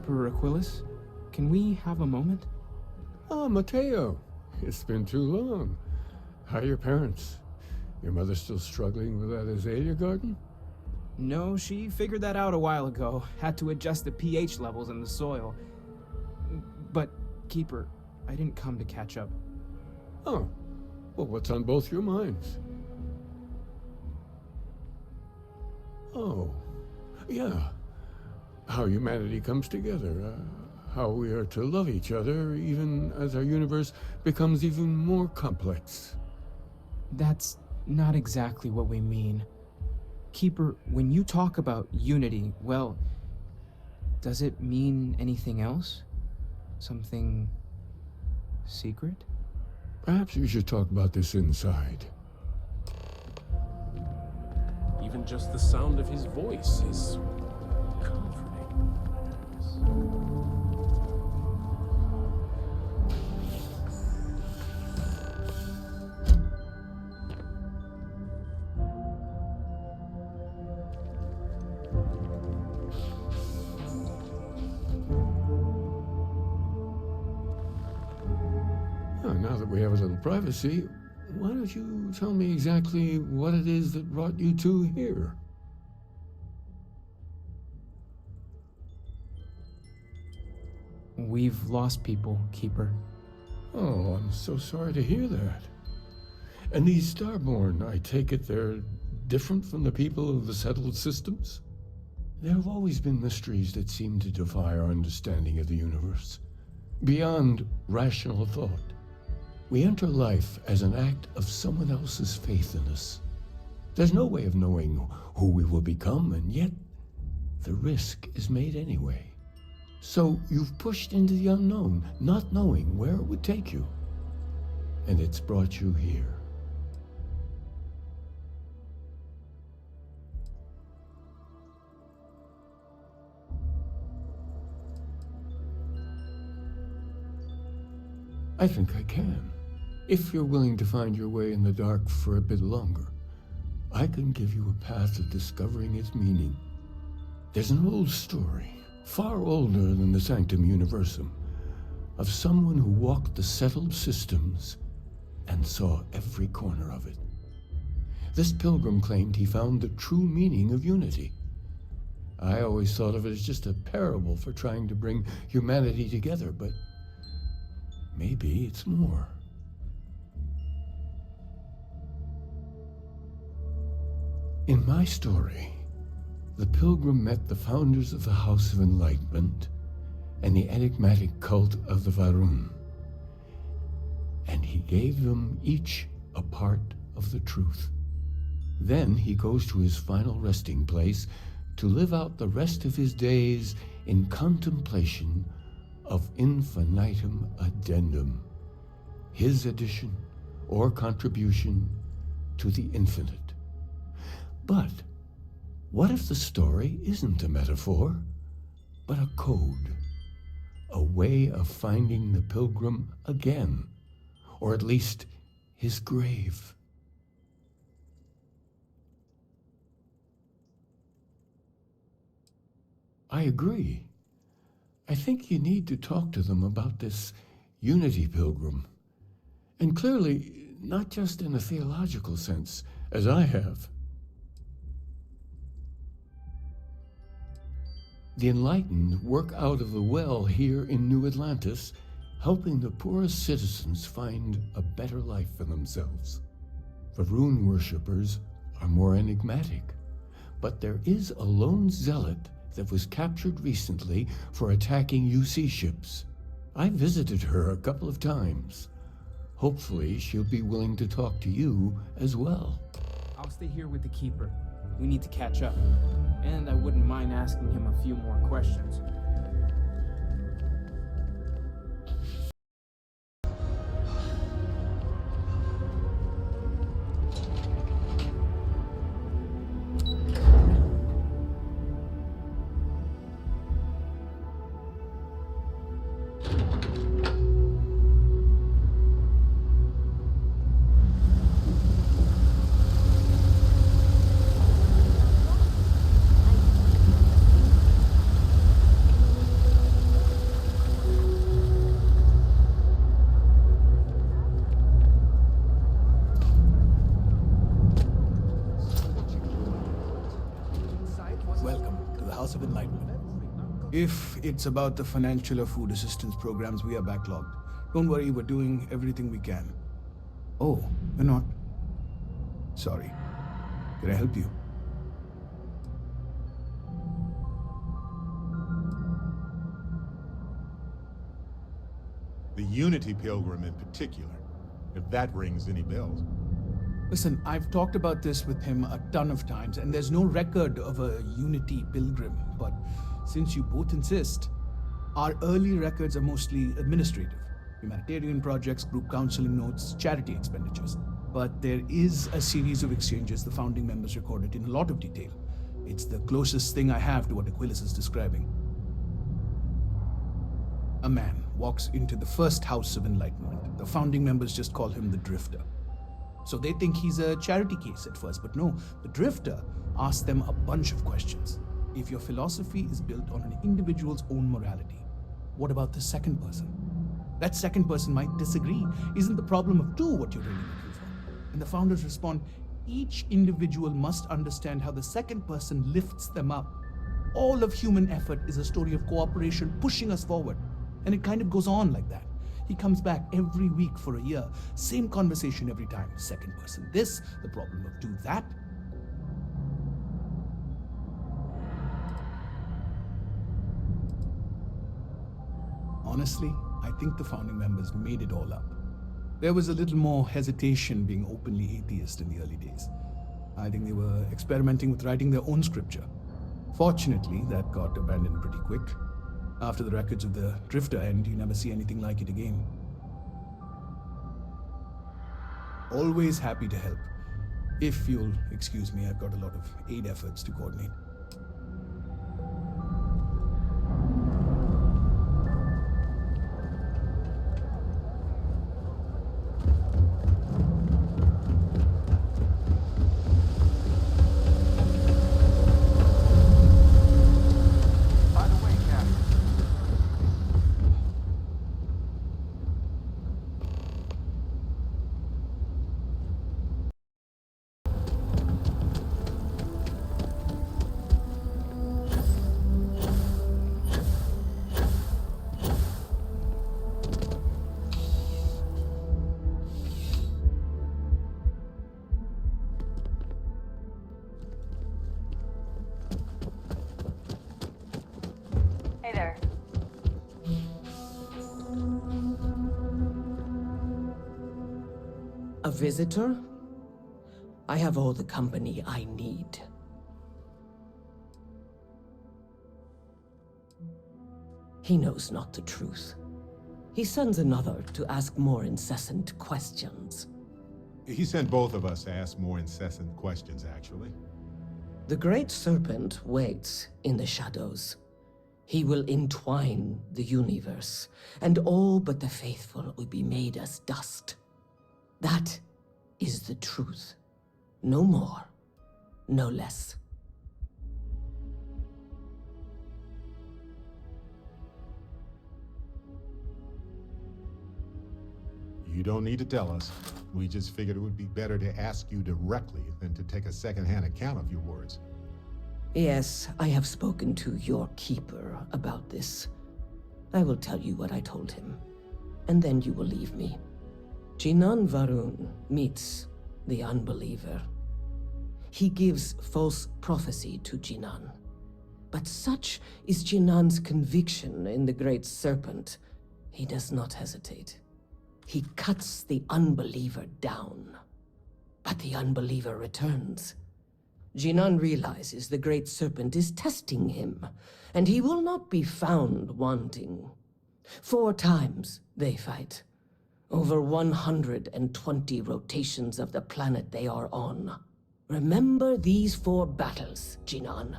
Keeper Aquilus. Can we have a moment? Ah, Mateo. It's been too long. How are your parents? Your mother still struggling with that azalea garden? No, she figured that out a while ago. Had to adjust the pH levels in the soil. But, Keeper, I didn't come to catch up. Oh. Well, what's on both your minds? Oh. Yeah. How humanity comes together. How we are to love each other, even as our universe becomes even more complex. That's not exactly what we mean. Keeper, when you talk about unity, well, does it mean anything else? Something secret? Perhaps we should talk about this inside. Even just the sound of his voice is comforting. Now that we have a little privacy, why don't you tell me exactly what it is that brought you two here? We've lost people, Keeper. Oh, I'm so sorry to hear that. And these Starborn, I take it they're different from the people of the settled systems? There have always been mysteries that seem to defy our understanding of the universe, beyond rational thought. We enter life as an act of someone else's faith in us. There's no way of knowing who we will become, and yet the risk is made anyway. So you've pushed into the unknown, not knowing where it would take you. And it's brought you here. I think I can. If you're willing to find your way in the dark for a bit longer, I can give you a path of discovering its meaning. There's an old story, far older than the Sanctum Universum, of someone who walked the settled systems and saw every corner of it. This pilgrim claimed he found the true meaning of unity. I always thought of it as just a parable for trying to bring humanity together, but maybe it's more. In my story, the pilgrim met the founders of the House of Enlightenment and the enigmatic cult of the Varun, and he gave them each a part of the truth. Then he goes to his final resting place to live out the rest of his days in contemplation of infinitum addendum, his addition or contribution to the infinite. But what if the story isn't a metaphor, but a code, a way of finding the pilgrim again, or at least his grave? I agree. I think you need to talk to them about this unity pilgrim. And clearly, not just in a theological sense, as I have. The enlightened work out of the well here in New Atlantis, helping the poorest citizens find a better life for themselves. The rune worshippers are more enigmatic, but there is a lone zealot that was captured recently for attacking UC ships. I visited her a couple of times. Hopefully, she'll be willing to talk to you as well. I'll stay here with the Keeper. We need to catch up. And I wouldn't mind asking him a few more questions. If it's about the financial or food assistance programs, we are backlogged. Don't worry, we're doing everything we can. Oh, we're not. Sorry. Can I help you? The Unity Pilgrim in particular, if that rings any bells. Listen, I've talked about this with him a ton of times, and there's no record of a Unity Pilgrim, but since you both insist, our early records are mostly administrative. Humanitarian projects, group counseling notes, charity expenditures. But there is a series of exchanges the founding members recorded in a lot of detail. It's the closest thing I have to what Aquilus is describing. A man walks into the first House of Enlightenment. The founding members just call him the Drifter. So they think he's a charity case at first, but no, the Drifter asks them a bunch of questions. If your philosophy is built on an individual's own morality, what about the second person? That second person might disagree. Isn't the problem of two what you're really looking for? And the founders respond, each individual must understand how the second person lifts them up. All of human effort is a story of cooperation pushing us forward. And it kind of goes on like that. He comes back every week for a year. Same conversation every time. Second person this, the problem of do that. Honestly, I think the founding members made it all up. There was a little more hesitation being openly atheist in the early days. I think they were experimenting with writing their own scripture. Fortunately, that got abandoned pretty quick. After the records of the Drifter end, you never see anything like it again. Always happy to help. If you'll excuse me, I've got a lot of aid efforts to coordinate. Hey there. A visitor? I have all the company I need. He knows not the truth. He sends another to ask more incessant questions. He sent both of us to ask more incessant questions, actually. The Great Serpent waits in the shadows. He will entwine the universe, and all but the faithful will be made as dust. That is the truth. No more, no less. You don't need to tell us. We just figured it would be better to ask you directly than to take a second-hand account of your words. Yes, I have spoken to your keeper about this. I will tell you what I told him, and then you will leave me. Jinan Varun meets the unbeliever. He gives false prophecy to Jinan. But such is Jinan's conviction in the Great Serpent, he does not hesitate. He cuts the unbeliever down. But the unbeliever returns. Jinan realizes the Great Serpent is testing him, and he will not be found wanting. 4 times they fight. Over 120 rotations of the planet they are on. Remember these 4 battles, Jinan,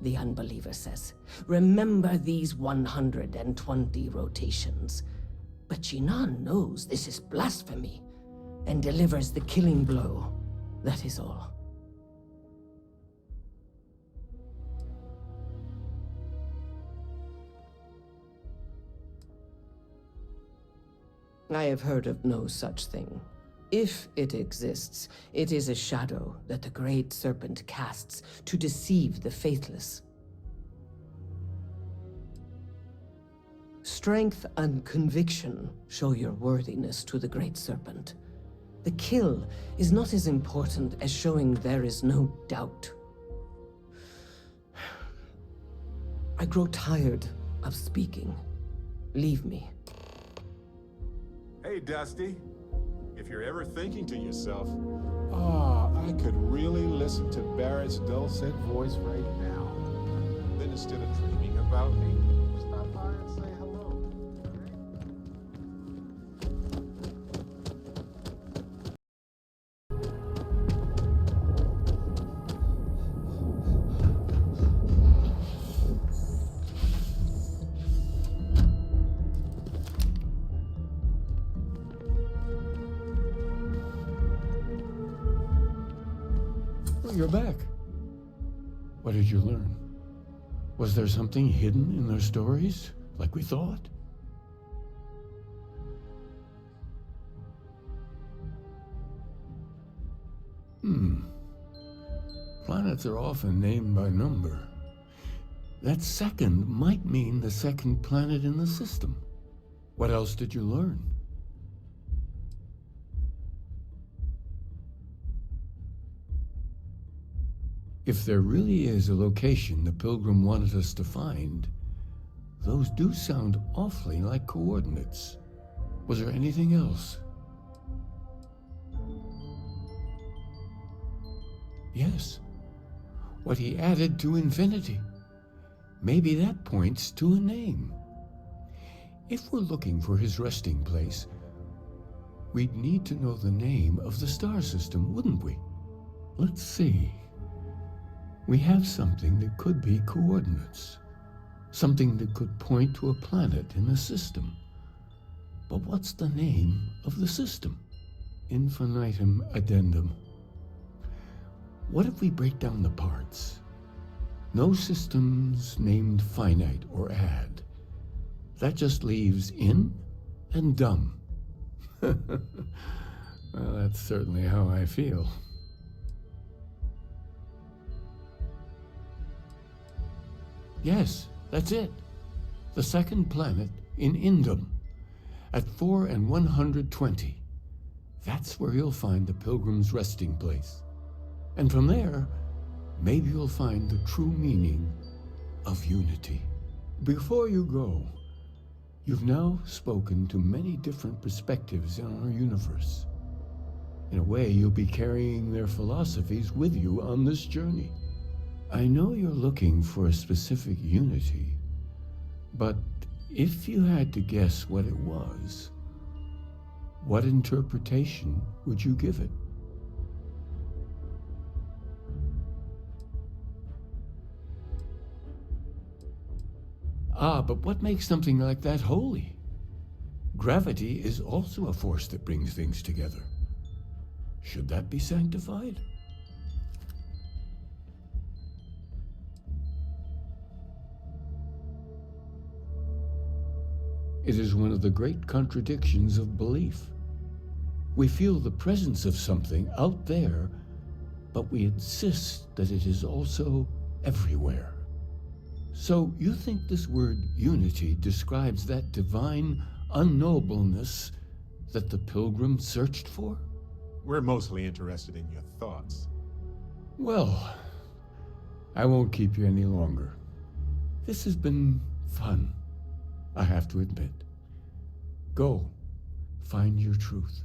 the unbeliever says. Remember these 120 rotations. But Jinan knows this is blasphemy, and delivers the killing blow. That is all. I have heard of no such thing. If it exists, it is a shadow that the Great Serpent casts to deceive the faithless. Strength and conviction show your worthiness to the Great Serpent. The kill is not as important as showing there is no doubt. I grow tired of speaking. Leave me. Hey, Dusty. If you're ever thinking to yourself, I could really listen to Barrett's dulcet voice right now, then instead of dreaming about me, stop by and say hello. You're back. What did you learn? Was there something hidden in their stories, like we thought? Planets are often named by number. That second might mean the second planet in the system. What else did you learn? If there really is a location the Pilgrim wanted us to find, those do sound awfully like coordinates. Was there anything else? Yes. What he added to infinity. Maybe that points to a name. If we're looking for his resting place, we'd need to know the name of the star system, wouldn't we? Let's see. We have something that could be coordinates. Something that could point to a planet in the system. But what's the name of the system? Infinitum addendum. What if we break down the parts? No systems named finite or add. That just leaves in and dumb. Well, that's certainly how I feel. Yes, that's it. The second planet in Indum, at 4 and 120. That's where you'll find the Pilgrim's resting place. And from there, maybe you'll find the true meaning of unity. Before you go, you've now spoken to many different perspectives in our universe. In a way, you'll be carrying their philosophies with you on this journey. I know you're looking for a specific unity, but if you had to guess what it was, what interpretation would you give it? But what makes something like that holy? Gravity is also a force that brings things together. Should that be sanctified? It is one of the great contradictions of belief. We feel the presence of something out there, but we insist that it is also everywhere. So you think this word unity describes that divine unknowableness that the Pilgrim searched for? We're mostly interested in your thoughts. Well, I won't keep you any longer. This has been fun, I have to admit. Go, find your truth.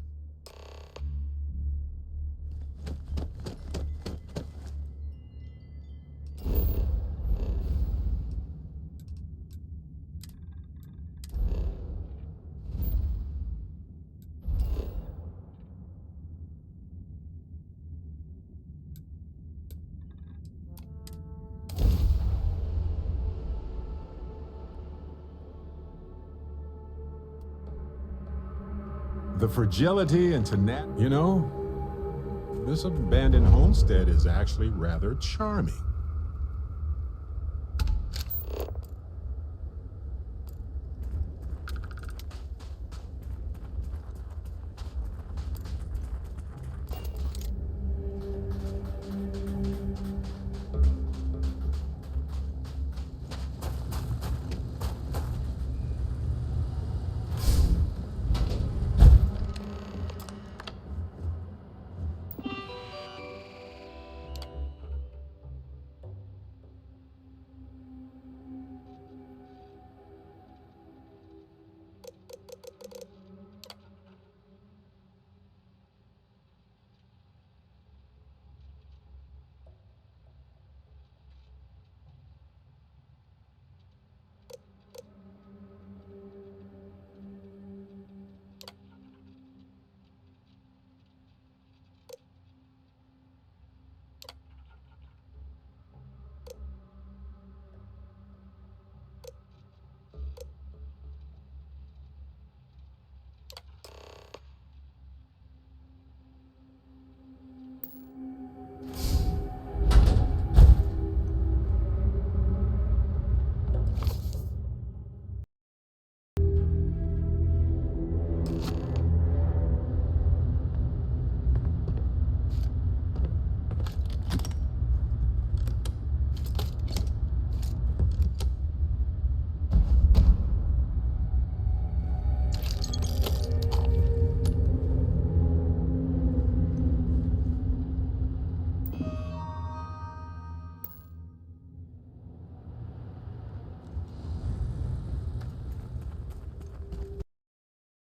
The fragility and tenacity, this abandoned homestead is actually rather charming.